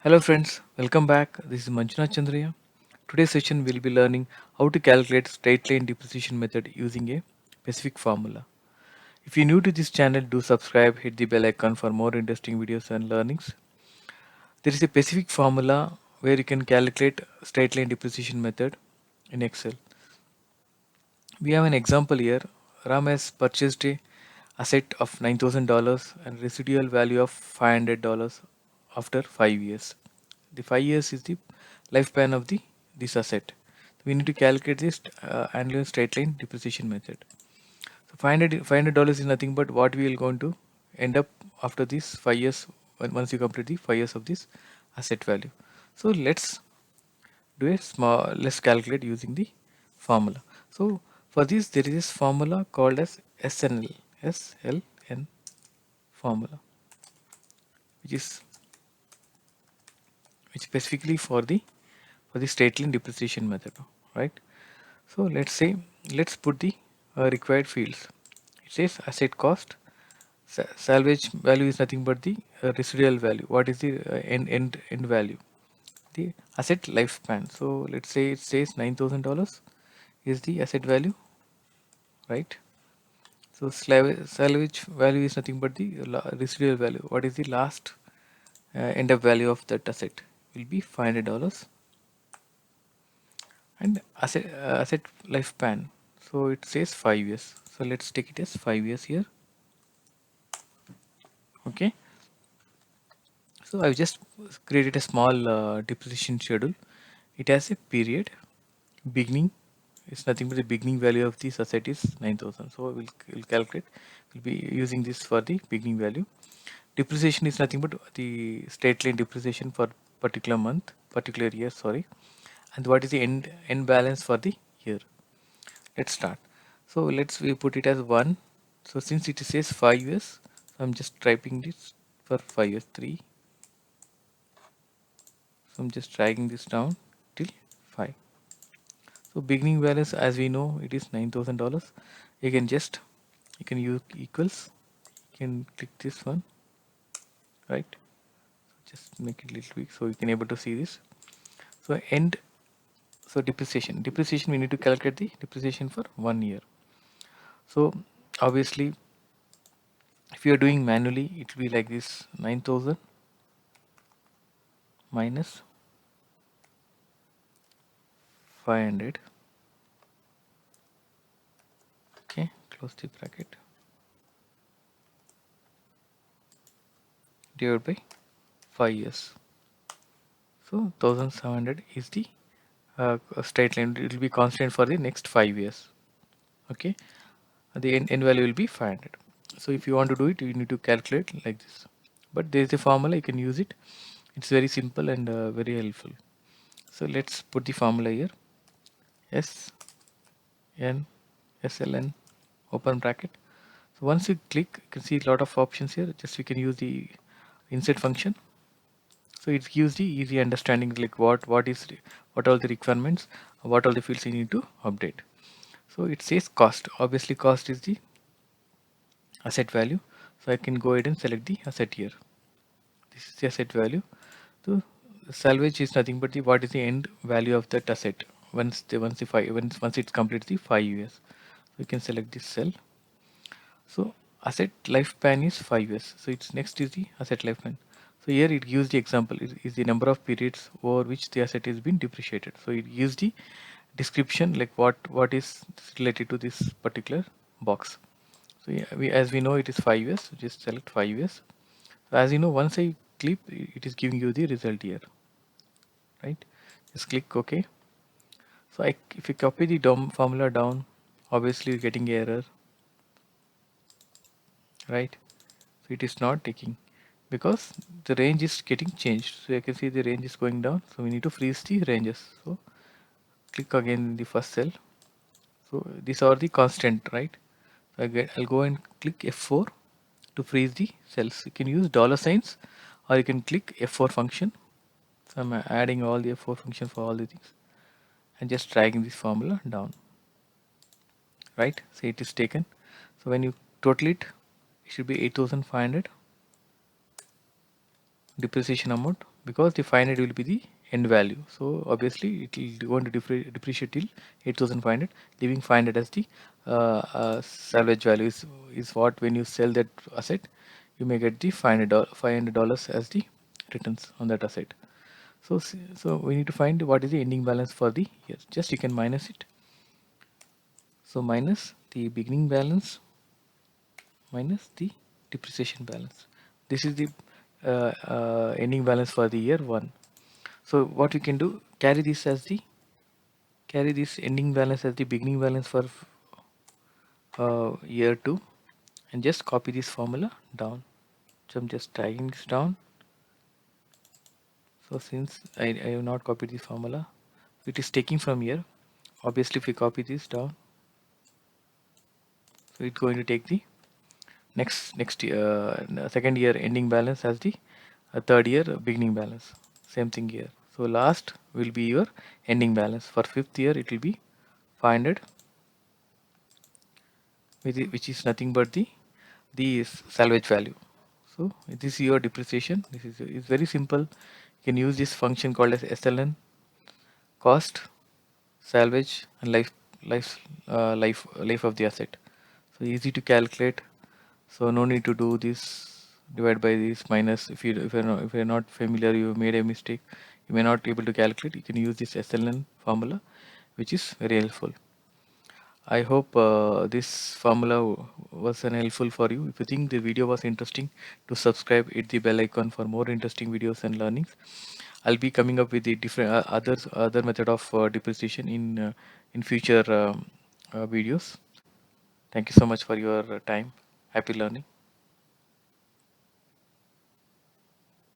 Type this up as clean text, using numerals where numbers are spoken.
Hello friends, welcome back. This is Manjuna Chandriya. Today's session we'll be learning how to calculate straight line depreciation method using a specific formula. If you're new to this channel, do subscribe, hit the bell icon for more interesting videos and learnings. There is a specific formula where you can calculate straight line depreciation method in Excel. We have an example here. Ram has purchased a asset of $9,000 and residual value of $500 after 5 years. The 5 years is the lifespan of the this asset. We need to calculate this annual straight line depreciation method. So $500 is nothing but what we will going to end up after these 5 years once you complete the 5 years of this asset value. So let's calculate using the formula. So for this there is this formula called as SLN formula, which is which specifically for the straight line depreciation method, right? So let's put the required fields. It says asset cost. Salvage value is nothing but the residual value. What is the end value? The asset lifespan. So let's say it says $9,000 is the asset value, right? So salvage value is nothing but the residual value. What is the last end up value of that asset? Will be $500. And asset lifespan. So it says 5 years. So let's take it as 5 years here. Okay. So I've just created a small depreciation schedule. It has a period beginning. It's nothing but the beginning value of this asset is 9,000. So we'll calculate. We'll be using this for the beginning value. Depreciation is nothing but the straight line depreciation for particular month, particular year. Sorry. And what is the end balance for the year? Let's start. So let's we put it as 1. So since it says 5 years, so I'm just typing this for 5 years 3. So I'm just dragging this down till 5. So beginning balance, as we know, it is $9,000. You can just you can use equals. You can click this one, right? Just make it a little big so you can able to see this. So end. So depreciation we need to calculate the depreciation for 1 year. So obviously if you are doing manually, it will be like this: 9,000 minus 500. Okay, close the bracket, divided by 5 years. So 1,700 is the straight line. It will be constant for the next 5 years. Okay, the end value will be 500. So if you want to do it, you need to calculate like this. But there is a formula, you can use it. It's very simple and very helpful. So let's put the formula here. S N SLN open bracket. So once you click, you can see a lot of options here. Just we can use the insert function. So it gives the easy understanding like what are the requirements, what are the fields you need to update. So it says cost. Obviously cost is the asset value. So I can go ahead and select the asset here. This is the asset value. So salvage is nothing but the what is the end value of that asset once it completes the 5 years. So you can select this cell. So asset lifespan is 5 years. So it's next is the asset lifespan. So here it gives the example is the number of periods over which the asset is been depreciated. So it gives the description like what is related to this particular box. So yeah, as we know it is 5 years. So just select 5 years. So as you know, once I click, it is giving you the result here, right? Just click OK. So if you copy the DOM formula down, obviously you're getting error, right? So it is not taking because the range is getting changed. So you can see the range is going down. So we need to freeze the ranges. So click again in the first cell. So these are the constant, right? So I'll go and click F4 to freeze the cells. You can use dollar signs or you can click F4 function. So I'm adding all the F4 function for all the things and just dragging this formula down, right? So it is taken. So when you total it should be 8,500 depreciation amount because the 500 will be the end value. So obviously it will going to depreciate till 8500, leaving 500 as the salvage value is what when you sell that asset, you may get the $500 as the returns on that asset. So so we need to find what is the ending balance for the year. Just you can minus it. So minus the beginning balance minus the depreciation balance. This is the ending balance for the year one. So what we can do, carry this ending balance as the beginning balance for year two, and just copy this formula down. So I'm just dragging this down. So since I have not copied this formula, it is taking from here. Obviously, if we copy this down, so it's going to take the next year, second year ending balance as the third year beginning balance. Same thing here. So last will be your ending balance. For fifth year, it will be 500, which is nothing but the salvage value. So this is your depreciation. This is very simple. You can use this function called as SLN, cost, salvage, and life of the asset. So easy to calculate. So no need to do this divide by this minus. If you're not familiar, you made a mistake, you may not be able to calculate. You can use this SLN formula, which is very helpful. I hope this formula was an helpful for you. If you think the video was interesting, to subscribe, hit the bell icon for more interesting videos and learnings. I'll be coming up with the different other method of depreciation in future videos. Thank you so much for your time. Happy learning.